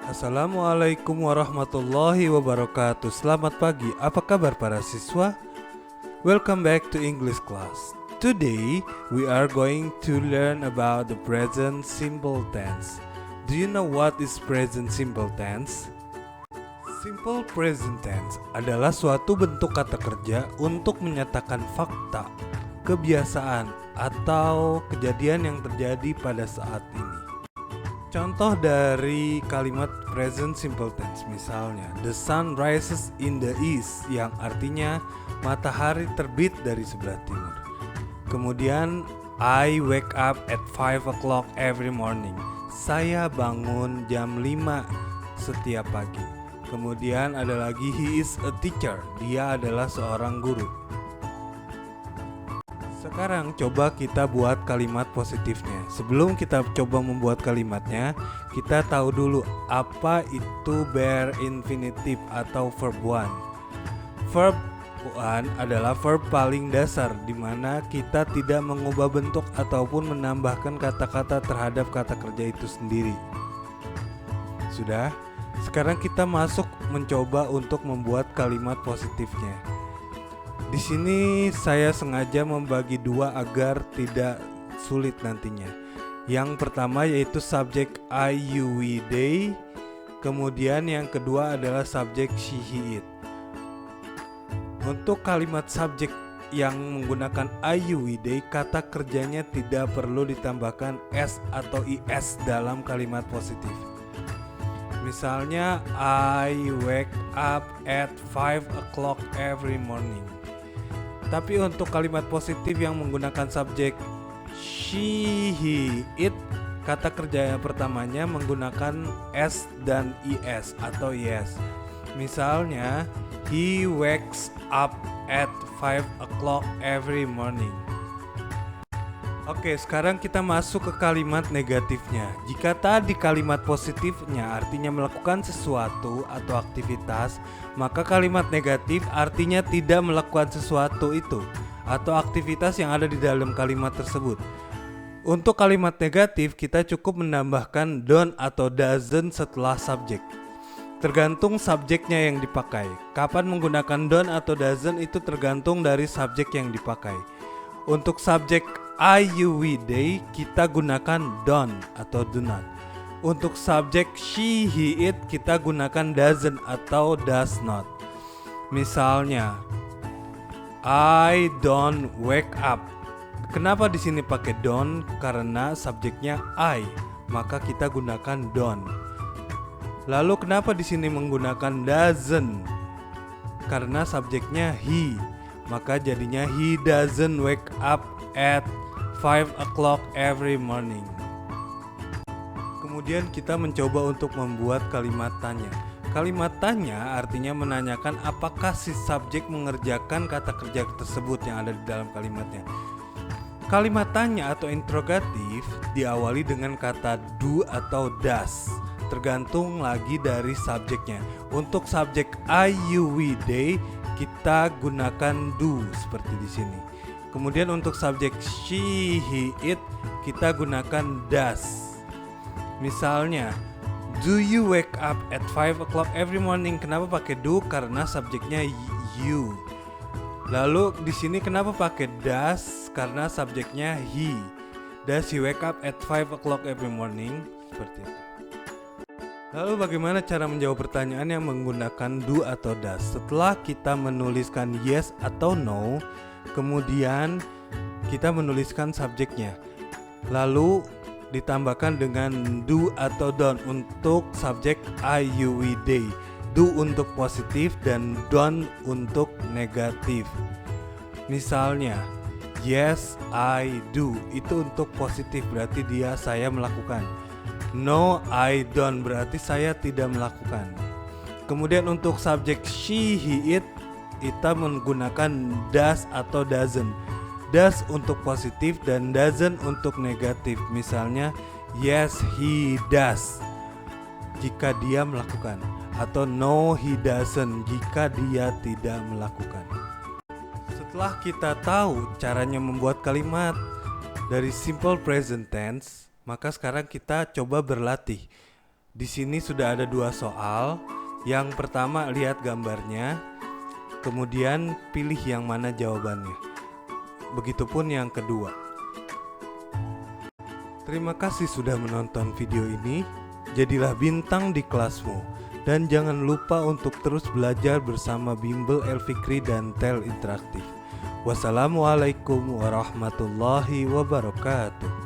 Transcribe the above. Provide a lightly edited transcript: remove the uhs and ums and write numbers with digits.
Assalamualaikum warahmatullahi wabarakatuh. Selamat pagi, apa kabar para siswa? Welcome back to English class. Today we are going to learn about the present simple tense. Do you know what is present simple tense? Simple present tense adalah suatu bentuk kata kerja untuk menyatakan fakta, kebiasaan, atau kejadian yang terjadi pada saat ini. Contoh dari kalimat present simple tense misalnya the sun rises in the east, yang artinya matahari terbit dari sebelah timur. Kemudian I wake up at 5 o'clock every morning. Saya bangun jam 5 setiap pagi. Kemudian ada lagi he is a teacher. Dia adalah seorang guru. Sekarang coba kita buat kalimat positifnya. Sebelum kita coba membuat kalimatnya, kita tahu dulu apa itu bare infinitive atau verb one. Verb one adalah verb paling dasar di mana kita tidak mengubah bentuk ataupun menambahkan kata-kata terhadap kata kerja itu sendiri. Sudah? Sekarang kita masuk mencoba untuk membuat kalimat positifnya. Di sini saya sengaja membagi dua agar tidak sulit nantinya. Yang pertama yaitu subjek I, you, we, they. Kemudian yang kedua adalah subjek she, he, it. Untuk kalimat subjek yang menggunakan I, you, we, they, kata kerjanya tidak perlu ditambahkan s atau is dalam kalimat positif. Misalnya I wake up at 5 o'clock every morning. Tapi untuk kalimat positif yang menggunakan subjek she, he, it, kata kerja yang pertamanya menggunakan s dan is atau yes. Misalnya he wakes up at 5 o'clock every morning. Oke, sekarang kita masuk ke kalimat negatifnya. Jika tadi kalimat positifnya artinya melakukan sesuatu atau aktivitas, maka kalimat negatif artinya tidak melakukan sesuatu itu atau aktivitas yang ada di dalam kalimat tersebut. Untuk kalimat negatif, kita cukup menambahkan don't atau doesn't setelah subjek. Tergantung subjeknya yang dipakai. Kapan menggunakan don't atau doesn't itu tergantung dari subjek yang dipakai. Untuk subjek I, you, we, they, kita gunakan don't atau do not. Untuk subjek she, he, it, kita gunakan doesn't atau does not. Misalnya, I don't wake up. Kenapa di sini pakai don't? Karena subjeknya I, maka kita gunakan don't. Lalu kenapa di sini menggunakan doesn't? Karena subjeknya he, maka jadinya he doesn't wake up at 5 o'clock every morning. Kemudian kita mencoba untuk membuat kalimat tanya. Kalimat tanya artinya menanyakan apakah si subjek mengerjakan kata kerja tersebut yang ada di dalam kalimatnya. Kalimat tanya atau interrogatif diawali dengan kata do atau does, tergantung lagi dari subjeknya. Untuk subjek I, you, we, they, kita gunakan do seperti di sini. Kemudian untuk subjek she, he, it, kita gunakan does. Misalnya, do you wake up at 5 o'clock every morning? Kenapa pakai do? Karena subjeknya you. Lalu di sini kenapa pakai does? Karena subjeknya he. Does he wake up at 5 o'clock every morning? Seperti itu. Lalu bagaimana cara menjawab pertanyaan yang menggunakan do atau does? Setelah kita menuliskan yes atau no, kemudian kita menuliskan subjeknya. Lalu ditambahkan dengan do atau don't untuk subjek I, you, we, they. Do untuk positif dan don't untuk negatif. Misalnya, yes, I do. Itu untuk positif, berarti saya melakukan. No, I don't, berarti saya tidak melakukan. Kemudian untuk subjek she, he, it, kita menggunakan does atau doesn't. Does untuk positif dan doesn't untuk negatif. Misalnya, yes, he does, jika dia melakukan. Atau no, he doesn't, jika dia tidak melakukan. Setelah kita tahu caranya membuat kalimat dari simple present tense, maka sekarang kita coba berlatih Di sini sudah ada 2 soal. Yang pertama lihat gambarnya, kemudian pilih yang mana jawabannya. Begitupun yang kedua. Terima kasih sudah menonton video ini. Jadilah bintang di kelasmu. Dan jangan lupa untuk terus belajar bersama Bimbel El-Fikri dan Tel Interaktif. Wassalamualaikum warahmatullahi wabarakatuh.